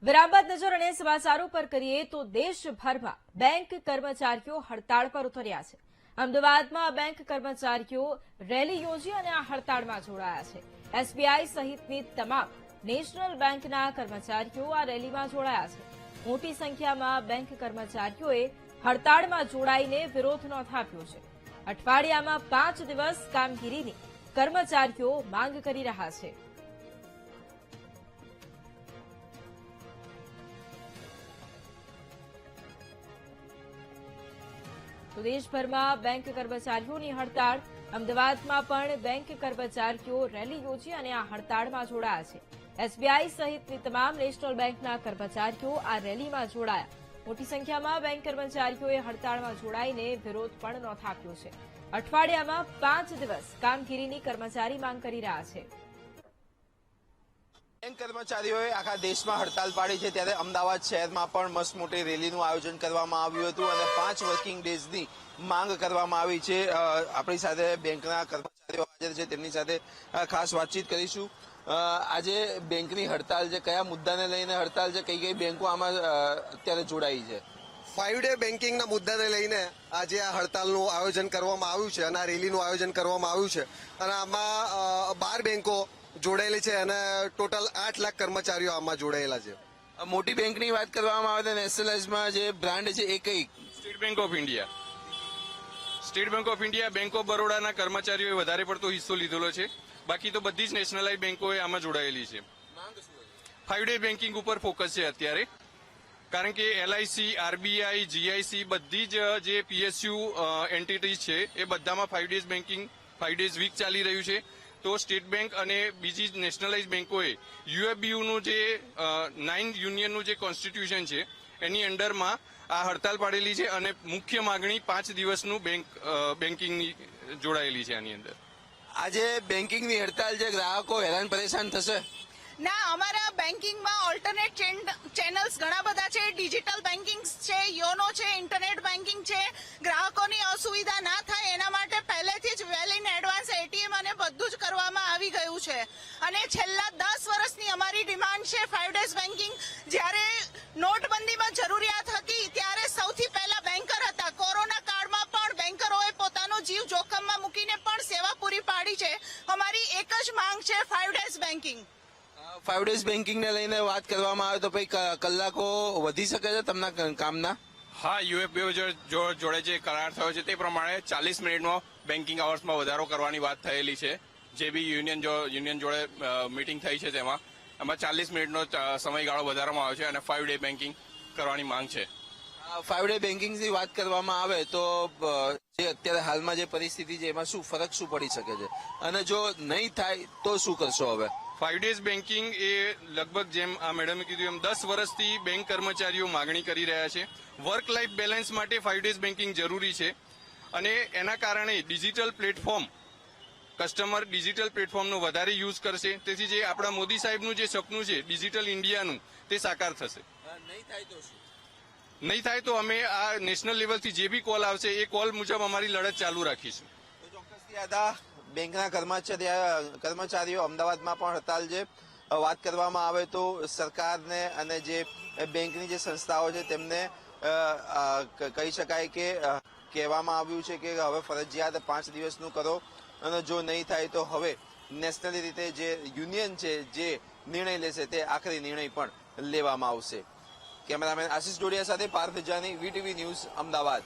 વિરામ બાદ નજર અને સમાચારો પર કરીએ તો દેશભરમાં બેંક કર્મચારીઓ હડતાળ પર ઉતર્યા છે। અમદાવાદમાં બેંક કર્મચારીઓ રેલી યોજી અને આ હડતાળમાં જોડાયા છે। એસબીઆઈ સહિતની તમામ નેશનલ બેંકના કર્મચારીઓ આ રેલીમાં જોડાયા છે। મોટી સંખ્યામાં બેંક કર્મચારીઓએ હડતાળમાં જોડાઈને વિરોધ નોંધાવ્યો છે। અઠવાડિયામાં 5 દિવસ કામગીરીની કર્મચારીઓ માંગ કરી રહ્યા છે। તો દેશભરમાં બેંક કર્મચારીઓની હડતાળ। અમદાવાદમાં પણ બેંક કર્મચારીઓ રેલી યોજી અને આ હડતાળમાં જોડાયા છે। એસબીઆઈ સહિતની તમામ નેશનલ બેંકના કર્મચારીઓ આ રેલીમાં જોડાયા। મોટી સંખ્યામાં બેંક કર્મચારીઓએ હડતાળમાં જોડાઈને વિરોધ પણ નોંધાવ્યો છે। અઠવાડિયામાં 5 દિવસ કામગીરીની કર્મચારી માંગ કરી રહ્યા છે। બેંક કર્મચારીઓએ આખા દેશમાં હડતાલ પાડી છે, ત્યારે અમદાવાદ શહેરમાં પણ મસ્ત મોટી રેલીનું આયોજન કરવામાં આવ્યું હતું અને 5 વર્કિંગ ડેઝની માંગ કરવામાં આવી છે। આપણી સાથે બેંકના કર્મચારીઓ હાજર છે, તેમની સાથે ખાસ વાતચીત કરીશું। આજે બેંકની હડતાલ છે, કયા મુદ્દાને લઈને હડતાલ છે, કઈ કઈ બેંકો આમાં અત્યારે જોડાઈ છે? 5 ડે બેન્કિંગના મુદ્દાને લઈને આજે આ હડતાલનું આયોજન કરવામાં આવ્યું છે અને આ રેલીનું આયોજન કરવામાં આવ્યું છે અને આમાં 12 બેંકો જોડાયેલી છે અને ટોટલ 8 લાખ કર્મચારીઓ આમાં જોડાયેલા છે। મોટી બેંકની વાત કરવામાં આવે તો નેશનલાઇઝમાં જે બ્રાન્ડ છે એ કઈ? State Bank of India. State Bank of India, Bank of બરોડાના કર્મચારીઓએ વધારે પડતો હિસ્સો લીધેલો છે, બાકી તો બધી જ નેશનલાઇઝ બેંકોએ આમાં જોડાયેલી છે। 5 ડે બેન્કિંગ ઉપર ફોકસ છે અત્યારે, કારણ કે એલઆઈસી, આરબીઆઈ, જીઆઈસી બધી જ જે પીએસયુ એન્ટિટીઝ છે એ બધામાં 5 ડેઝ બેન્કિંગ 5 ડેઝ વીક ચાલી રહ્યું છે। તો સ્ટેટ બેંક અને બીજી નેશનલાઇઝ બેંકોએ યુએબીયુનું જે 9 યુનિયનનું જે કોન્સ્ટિટ્યુશન છે એની અંડરમાં આ હડતાલ પાડેલી છે અને મુખ્ય માગણી 5 દિવસનું બેન્કિંગની જોડાયેલી છે આની અંદર। આજે બેન્કિંગની હડતાલ છે, ગ્રાહકો હેરાન પરેશાન થશે? ના, અમારા બેન્કિંગમાં ઓલ્ટરનેટ ચેનલ્સ ઘણા બધા છે। ડિજિટલ બેન્કિંગ છે, યોનો છે, ઇન્ટરનેટ બેન્કિંગ છે। ગ્રાહકોની અસુવિધા ના થાય એના માટે પહેલેથી જ વેલ ઇન એડવાન્સ એટીએમ અને બધું જ કરવામાં આવી ગયું છે અને છેલ્લા 10 વર્ષની અમારી ડિમાન્ડ છે 5 ડેઝ બેન્કિંગ। જ્યારે નોટબંધીમાં જરૂરિયાત હતી ત્યારે સૌથી પહેલા બેન્કર હતા। કોરોના કાળમાં પણ બેન્કરોએ પોતાનો જીવ જોખમમાં મૂકીને પણ સેવા પૂરી પાડી છે। અમારી એક જ માંગ છે 5 ડેઝ બેન્કિંગ। 5 ડેઝ બેન્કિંગને લઈને વાત કરવામાં આવે તો ભાઈ કલાકો વધી શકે છે તમારા કામના? હા, યુએફબીઓ જોડે જે કરાર થયો છે તે પ્રમાણે 40 મિનિટમાં બેન્કિંગ અવર્સમાં વધારો કરવાની વાત થયેલી છે। જે બી યુનિયન જોડે મીટિંગ થઈ છે તેમાં 40 મિનિટનો સમયગાળો વધારવામાં આવ્યો છે અને 5 ડે બેન્કિંગ કરવાની માંગ છે। 5 ડે બેન્કિંગની વાત કરવામાં આવે તો જે અત્યારે હાલમાં જે પરિસ્થિતિ છે એમાં શું ફરક શું પડી શકે છે અને જો નહીં થાય તો શું કરશો હવે? 5 ડેઝ બેન્કિંગ એ લગભગ જેમ આ મેડમે કીધું એમ 10 વર્ષથી બેંક કર્મચારીઓ માગણી કરી રહ્યા છે। વર્ક લાઈફ બેલેન્સ માટે 5 ડેઝ બેન્કિંગ જરૂરી છે અને એના કારણે ડિજિટલ પ્લેટફોર્મ કસ્ટમર ડિજિટલ પ્લેટફોર્મનો વધારે યુઝ કરશે। તેથી જે આપણા મોદી સાહેબનું જે સપનું છે ડિજિટલ ઇન્ડિયાનું તે સાકાર થશે। નહીં થાય તો અમે આ નેશનલ લેવલથી જે બી કોલ આવશે એ કોલ મુજબ અમારી લડત ચાલુ રાખીશું। ચોક્કસથી હતા બેંકના કર્મચારીઓ અમદાવાદમાં પણ હડતાલ છે। વાત કરવામાં આવે તો સરકારને અને જે બેંકની જે સંસ્થાઓ છે તેમને કહી શકાય કે કહેવામાં આવ્યું છે કે હવે ફરજિયાત 5 દિવસનું કરો અને જો નહીં થાય તો હવે નેશનલ રીતે જે યુનિયન છે જે નિર્ણય લેશે તે આખરી નિર્ણય પણ લેવામાં આવશે। કેમેરામેન આશિષ ડોડિયા સાથે પાર્થ જાની, વીટીવી ન્યૂઝ, અમદાવાદ।